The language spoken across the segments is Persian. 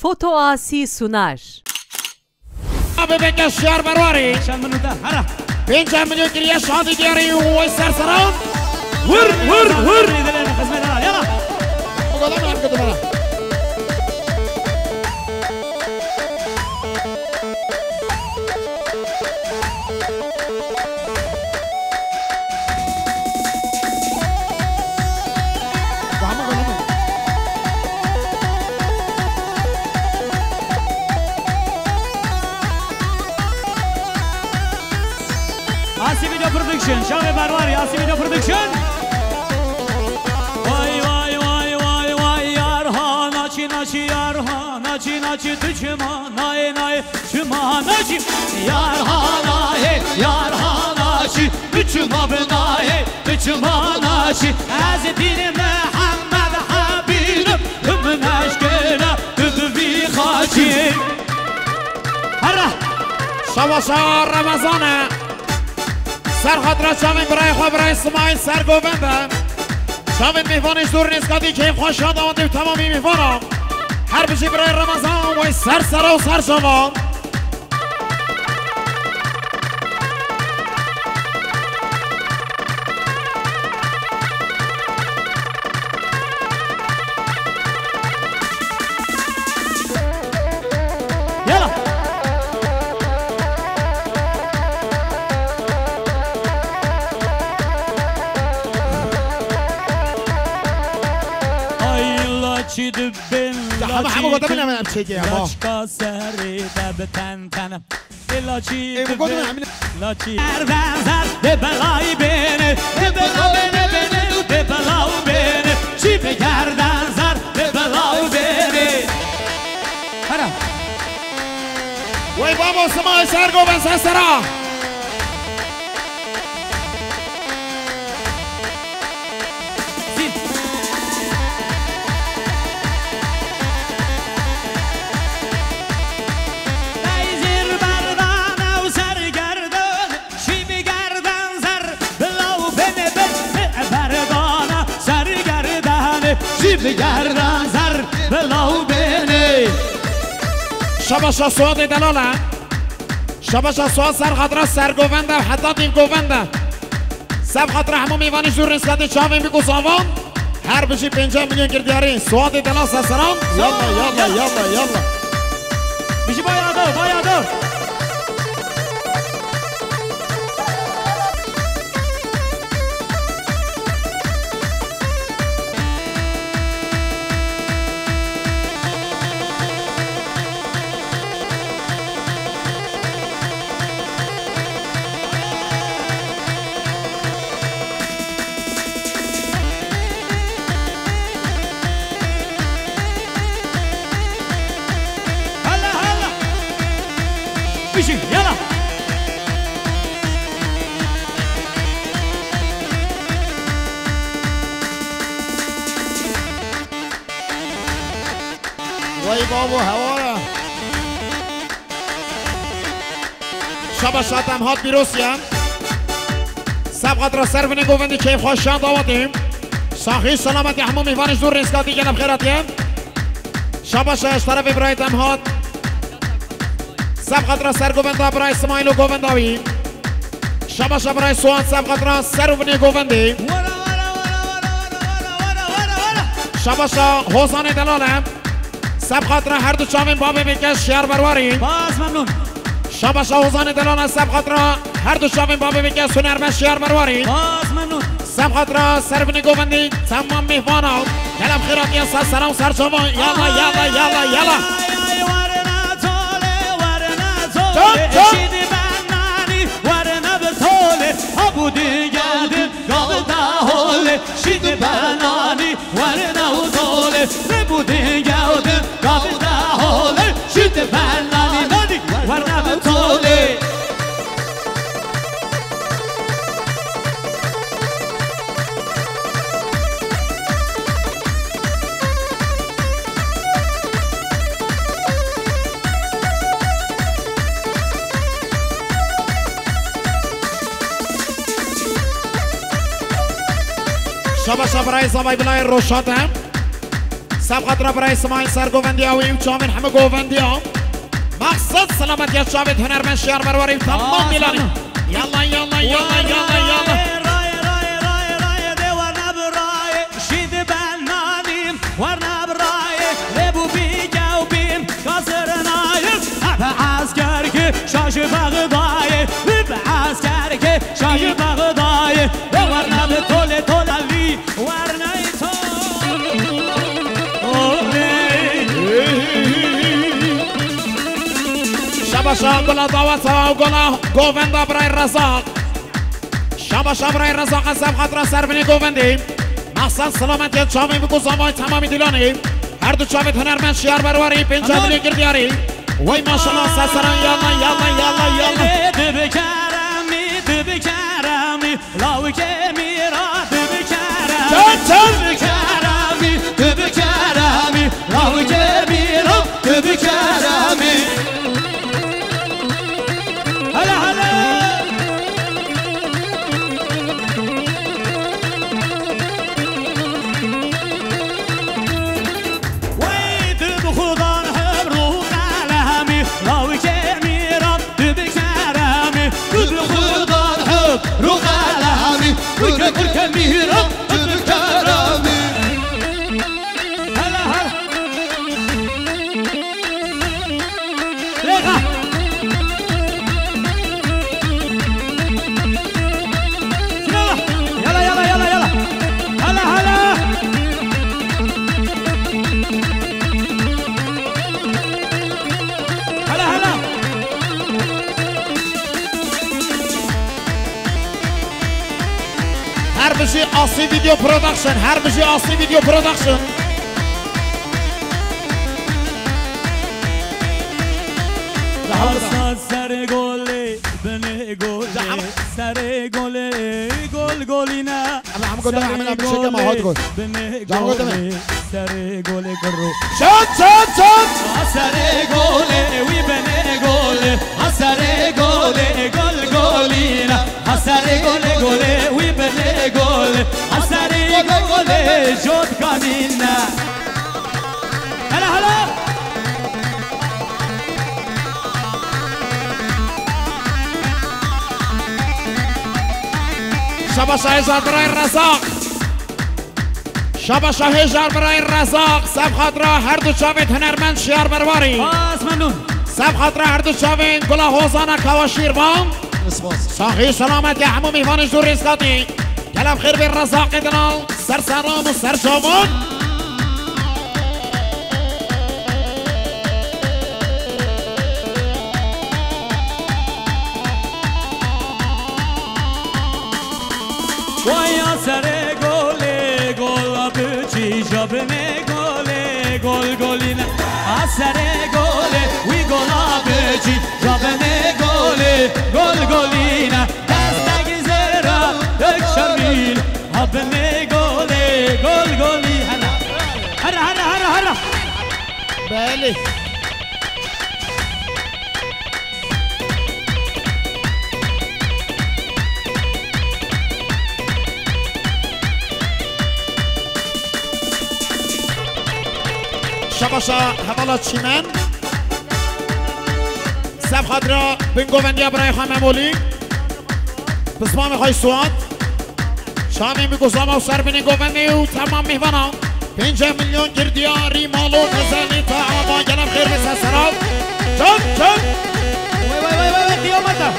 Foto Asi sunar. Abi bekle şiar barvari. Şan minuta hara. 5 milyon kiriye şadi diyari ve sersaran. Vur vur vur. Hizmetler yala. Bu kadar mı arkadaşlar bana? Asi Video Production, Şahve Barvari, Asi Video Production. Vay vay vay vay vay yarha naçi naçi yarha naçi naçi tüçma nay nay çüma naçi yarha nay yarha naçi tüçma nay tüçma naçi Hazreti Muhammed Habibim tüm aşkına tübi haçi Hara Şavaşa Ramazan'a سرخطرة شامن برای خواه برای اسماعیل سرگوونده شامن میفانش دور نیست کدی که خواه شاد آمده تمامی میفانم هر بشی برای رمضان و سر سرا و سر شما همه گفته بینم چه که اما لاشکا سری دبتن تنم لاچی لاچی اردنزر ده بلای بینه ده بلا بینه بینه ده بلا بینه چی بگردن زر ده بلا بینه هرا وی بابا اسماعیل سرگوون سرسرا بگردن زر بلاو بینه شباشا سواد دلاله شباشا سواد سر خطره سرگوونده حتی دیم گوونده سب خطره همه میوانی جور نسکتی چاوی میگو ساوان هر بشی 5 میلیون گردیاری سواد دلال سرسران یالا یالا یالا یالا بشی باید دو بشی یالا وای بابا هوا شباشا تمهات بیروسیم سب خطره سرفنی گووندی که خوشان داواتیم ساخی سلامتی همون میوانش دور ریسکاتی گنم خیراتیم شباشا اشترف برای تمهات سب خطره سرگوونده برای اسماعیل و گوونداوی شباشا برای سوان سب خطره سرفنی گووندی شباشا حسان دلاله سب خطره هر دو چاوین بابی بکش شیار برواری باز ممنون شباشا حسان دلاله سب خطره هر دو چاوین بابی بکش سنرمش شیار برواری باز ممنون سب خطره سرفنی گووندی تمام میفانا کلم خیراتی سرسرم سر شما یالا یالا یالا یالا شیدی بنانی ورنه به طوله عبودی گردی گاو دهوله شیدی بنانی ورنه و طوله نبودی گردی گاو دهوله شیدی بنانی ورنه به طوله شباشا برای زبای بلای روشات هم سبقت را برای اسماعیل سر گووندیاوی و چامین همه گووندیا مقصد سلامتی شابت هنرمند شهر برواری تمام میلانی یالا یالا یالا یالا یالا ورنا براي لبو بيجا وبين قصر نايل بعسكرك شاش بغداي بعسكرك شاش بغداي ورنا بطول طول لي ورنا شباشا گلا دعوت و گلا گووندا برای رزاق شباشا برای رزاق سبقت را سربنی گووندی مقصد سلامتی چاوی بگو زمای تمامی دیلانی هر دو چاوی هنرمند شیار برواری پنجا ملی گردیاری وی ماشالله سسران یالا یالا یالا یالا بکرمی لاو کمیرا بکرمی بکرمی لاو کمیرا بکرمی هلا هلا كميرة بكرامي هلا هلا لغة يلا يلا يلا يلا هلا هلا هلا هلا هر بشی آسی ویدیو پرودکشن هر بشی آسی ویدیو پرودکشن سر گله بنه گله سر گله گل گلینا هم گفتم همین بشه ما هات گل بنه گله سر گله کرو شد سر گله وی بنه گله سر گله گل گلینا سر گله گله وی بنه گله سر گله جود کانینا هلا هلا شباشا هزار برای رزاق شباشا هزار برای رزاق سبقت را هر دو چاوید هنرمند شیار برواری ممنون سبقت را هر دو چاوید گلا حوزانا کواشیربان صحیح سلامتی همو میوانش دور ریسکاتی کلم خیر بیر رزاق دنال سر سلام و سر شامون ويا سر گله گل بچی جبنه گله گل گلینا سر گله وی گل بچی جبنه گله گل گلینا دست گزرا دک شمیل ابنه گله گل گلی هلا هلا هلا هلا هلا بله شباشا حوالا چیمن سبخات را بین گووندیا برای خانم مولی بسمام خواهی سواد شامی میگوزام و سر بین گووندی و تمام میوانا 5 میلیون گردیاری مالو غزالی تا آبا گلم خیر بسه سراب چون وای دیامتا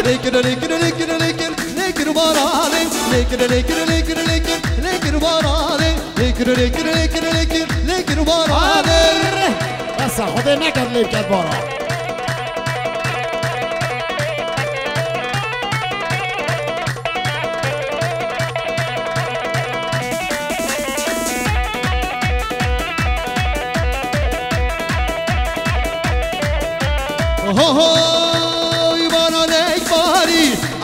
lekir lekir lekir lekir lekir barane lekir lekir lekir lekir lekir barane lekir lekir lekir lekir lekir barane بس خدا نکرد لیب کرد بارا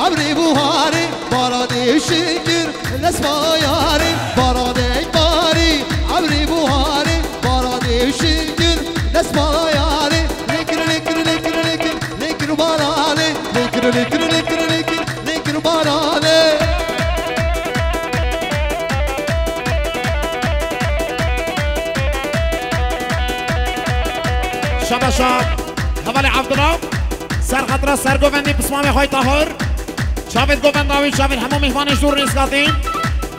عبري بوهاري بارادي شكر الاسماء ياري بارادي باري عبري بوهاري بارادي شكر الاسماء ياري لكر لكر لكر لكر لكر باراني لكر لكر لكر لكر لكر باراني شبا شب حوالی عبدالله سرخطره سرگووندی بسمامی خوی طاهر شاید گوونداوی شاید همه میهمانش دور نیست کردیم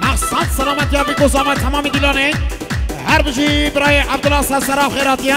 مقصد سلامت یا بگذامت تمام دیلانه هر بجی برای عبدالله سرسرا خیراتیه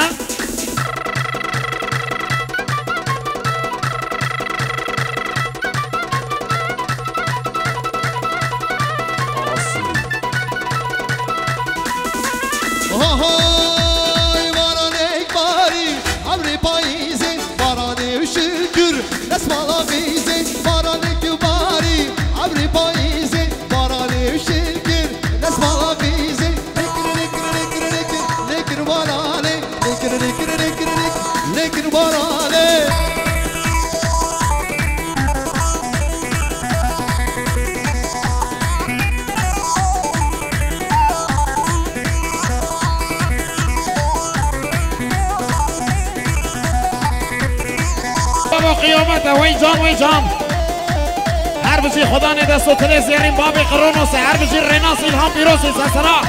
قیامت وی جان هر بجی خدا نده سوتره زیرین باب قرونوسه هر بجی رناس الهام پیروسی سسرا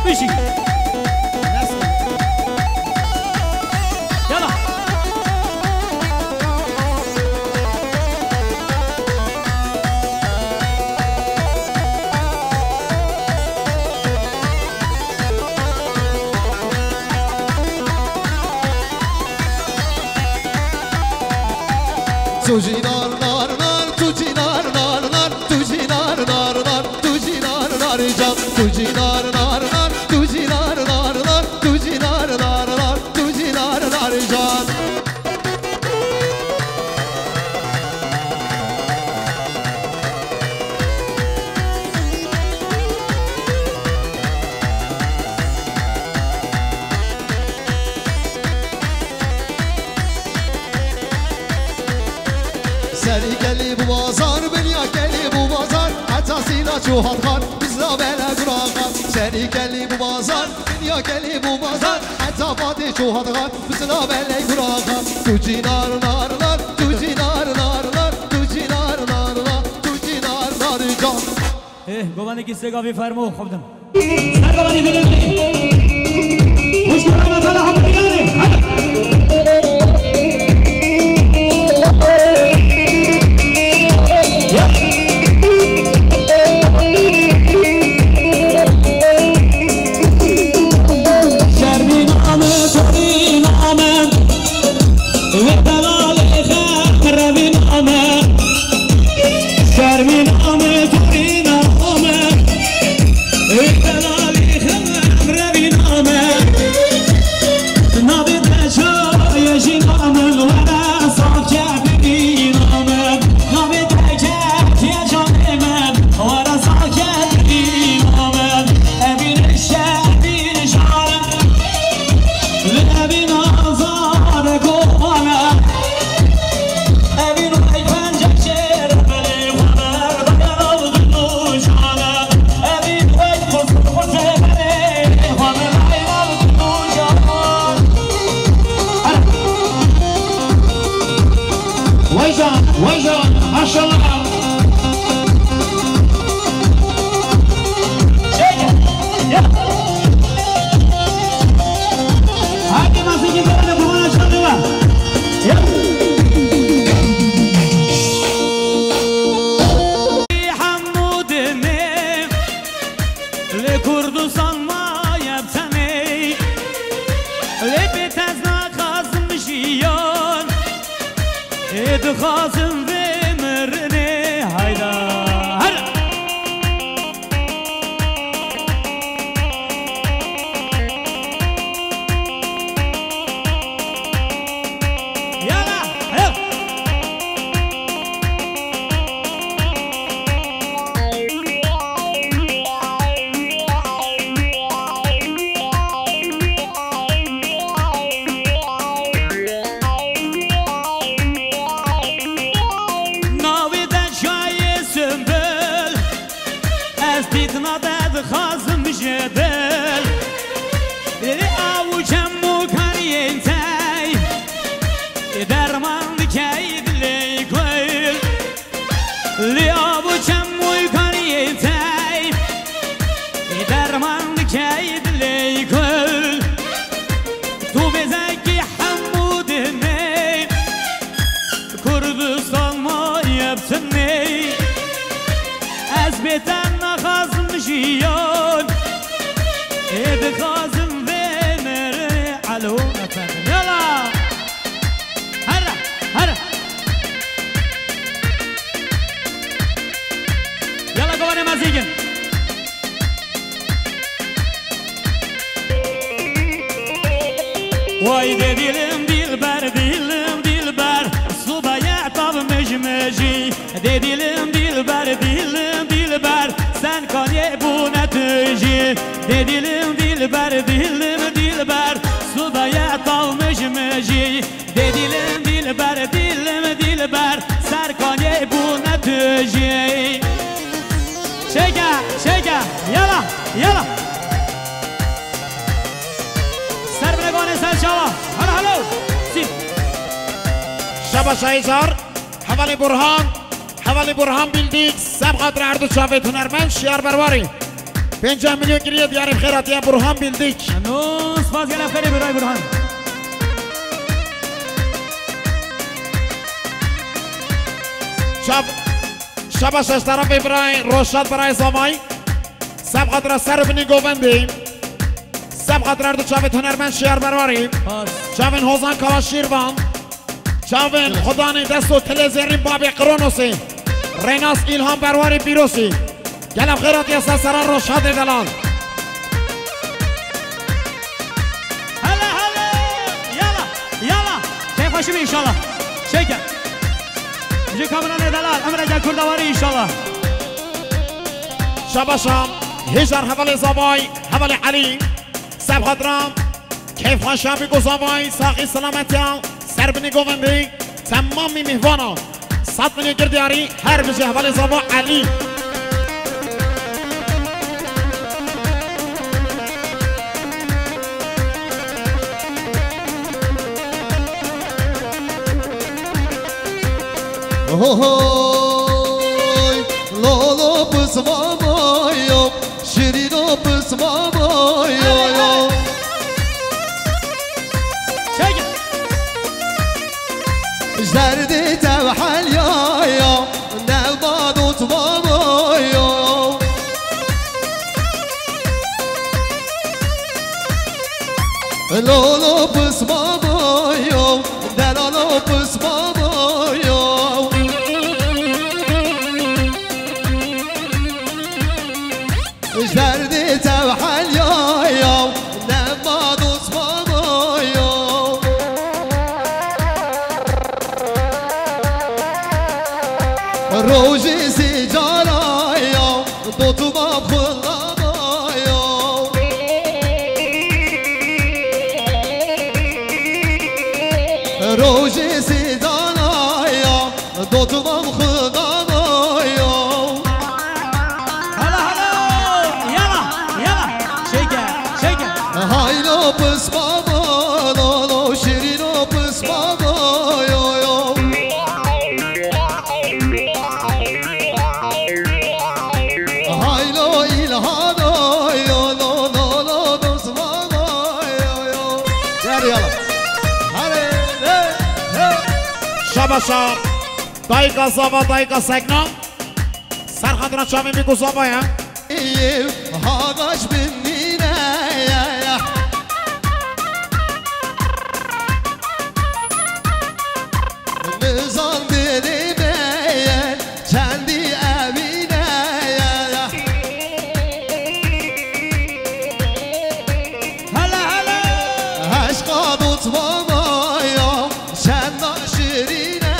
بشی Tuji nar nar nar, tuji nar nar nar, tuji nar nar nar, tuji nar nar can, tuji nar nar nar, tuji nar nar nar, tuji nar nar nar, tuji nar nar can. سری گلی bu bazar بنیا گلی bu bazar حتی سینا چوهات خان bizra bela quraqan سری گلی bu bazar بنیا گلی bu bazar حتی fatih çuhat خان bizra bela quraqan tuji nar nar nar tuji nar nar nar tuji nar nar nar tuji nar nar can گوانی کسی گاوی فرمو خوبدم سرگوانی بلندی خوش کرامت الله هم بیاره لکردستان ما یبتنی لبت از نخازم جیان ادخازم بمرنه هایدا خازم جدل لی آوچم مکاری تای درمان کید لی کل لی آوچم مکاری تای درمان کید لی کل تو بزکی حمود می کردستان ما یبتنی از بیتن خازم جیان ادخازم بمر علو افندم يلا هرا هرا يلا قواني مازيقن واي ديلم ديلبر ديلم ديلبر صوبا يعطب مجمجي ديلم ديلبر ديلم ديلبر sen kanye bu netici Dedilim dilber dilim dilber Subaya dalmış meci Dedilim dilber dilim dilber Ser kanye bu netici Şeke şeke yala yala Ser bine gane ser şava Hala hala Sil Şaba Şahizar Havali Burhan حوالی برهان بیلدیک سبقت اردو چاوید هنرمند شیار برواری 50 میلیون گریه دیاریم خیراتی برهان بیلدیک نوز باز گلف کنی برای برهان شبش از طرف برای روشاد برای زمای سبقت را سر بینی گووندی سبقت اردو چاوید هنرمند شیار برواری چاوین حوزان کوا شیروان چاوین خدانی دستو تلزیرین بابی قرونوسی ریناس ایلهام برواری بیروسی گلم خیراتی از سران روشاد دلان هلا هلا یالا یالا کیف خوشیم انشالله شکر جی کامران دلال امر جل کردواری انشالله شباشم هیجر حوالی زبای حوالی علی سب خدرام کیف خوشم بگو زبای ساقی سلامتی سربنی گووندی تمامی مهوانا 100 میلیون گردیاری هر بجه حوالی زبا علی لالا پس مامایم شیرینا پس مامایم زردی توحل یا نلباد و تمامایم لالا پس مامایم دلالا پس مامایم زردی توحل یا نلباد و تمامایم روزی سیجارایم دو تو باب خلقایم روزی سیجارایم دو تو باب خلقایم هلا هلا یالا یالا شکر شکر هایلو پس بابا لالو شیرینو پس بابا شباشا دایگا زبا دایگا سگنا سرخاندران چامی میگو زبایم ها ağaç binmine Nizam bilmeyen kendi evine Hala hala Aşka tutmamayım sen de şirine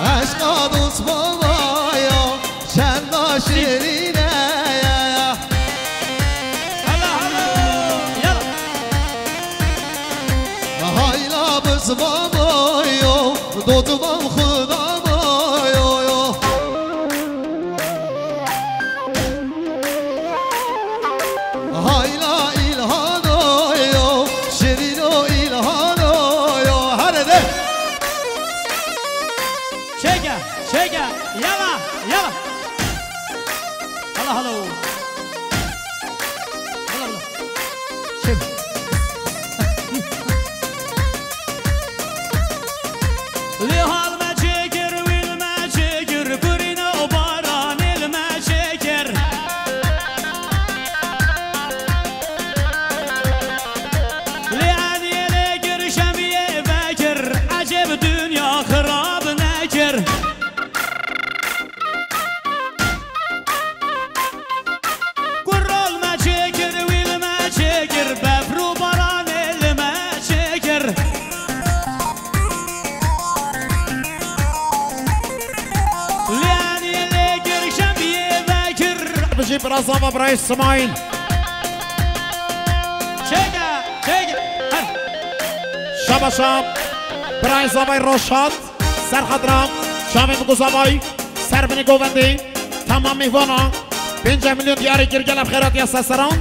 Aşka tutmamayım sen de şirine hala hala Yalla Hayla bızmamayım tutmam xudamayım Hayla ilhanayım şirin o ilhanayım Hadi de Şeker şeker Yalla yalla Hala hala Hala hala Şimdi Lihal me çekir, vil me çekir Kurine o baran el me çekir Lihan yele gir şemiye bekir Acep dünya kırab nekir Kurral me çekir, vil me çekir Befru baran el me çekir بجيب رزامة براي اسماعيل شيكا شيكا شبا شام براي زاماي روشات سر خضرام شامي بگو زاماي سر بني گووندي تمام ميوانا 5 مليون دياري گرگل بخيرات يا سسران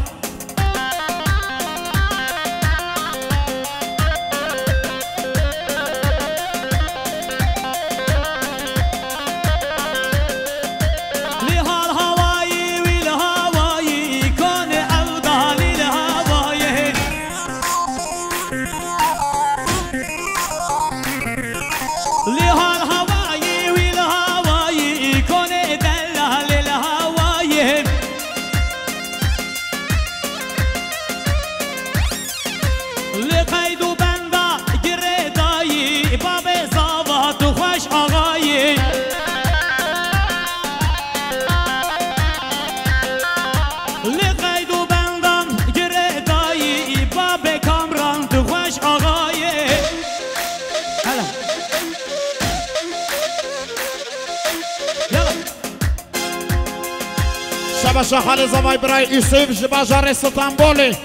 شبا خالی زمای برای یوسف جباجار ستانبولی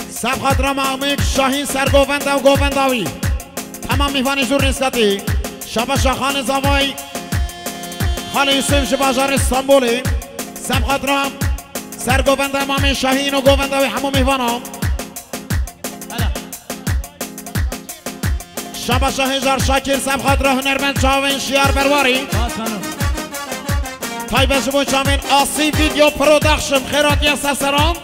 سب خاطر معمیک شاهین سرگوونده و گوونداوی تمام میوانی جور نسکتی شبا خالی زمای خالی یوسف جباجار استانبولی سب خاطر سرگوونده معمی شاهین و گوونداوی همو میوانم شبا هزار شاکر سب خاطر هنرمند چاوین شیار برواری طيب جبون شامين آسي فيديو برودكشن خيرات يا سسران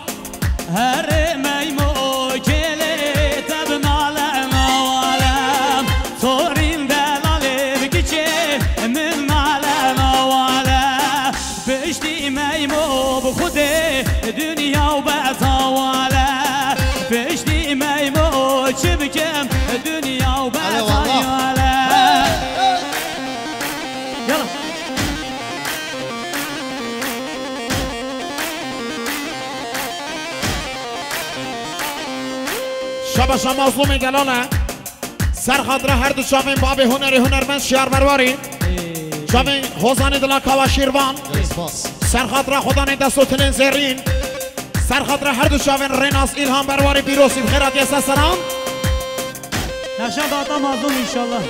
هر ميمو كيلي تبنا لنا والم صورين دلالي بكيشي من معلنا والم بشتي ميمو بخودي دنيا وبطاولة بشتي ميمو شبكم دنيا وبطاولة يلا شبا مظلوم گلانه سر خاطر هر دو شامین باب هنرمند شیار برواری شامین حوزانی دلا کاوا شیروان سر خاطر خدانی دستو تلین زرین سر خاطر هر دو شامین ریناس ایلهام برواری بیروسی بخیرات یا سسران نشان داتا مظلوم انشالله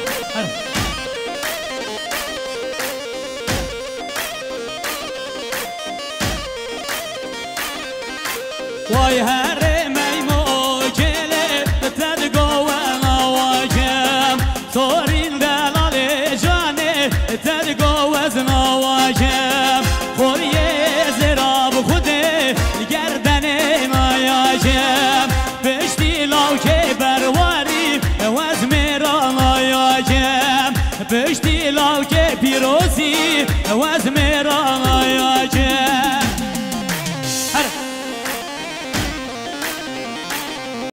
وای هر میمو جله تدگو و نواجم سورین دلال جانه تدگو و نواجم خوریه زراب خوده گردن نایاجم بشتی لاوکه برواری وز میران نایاجم بشتی لاوکه پیروزی و از میرای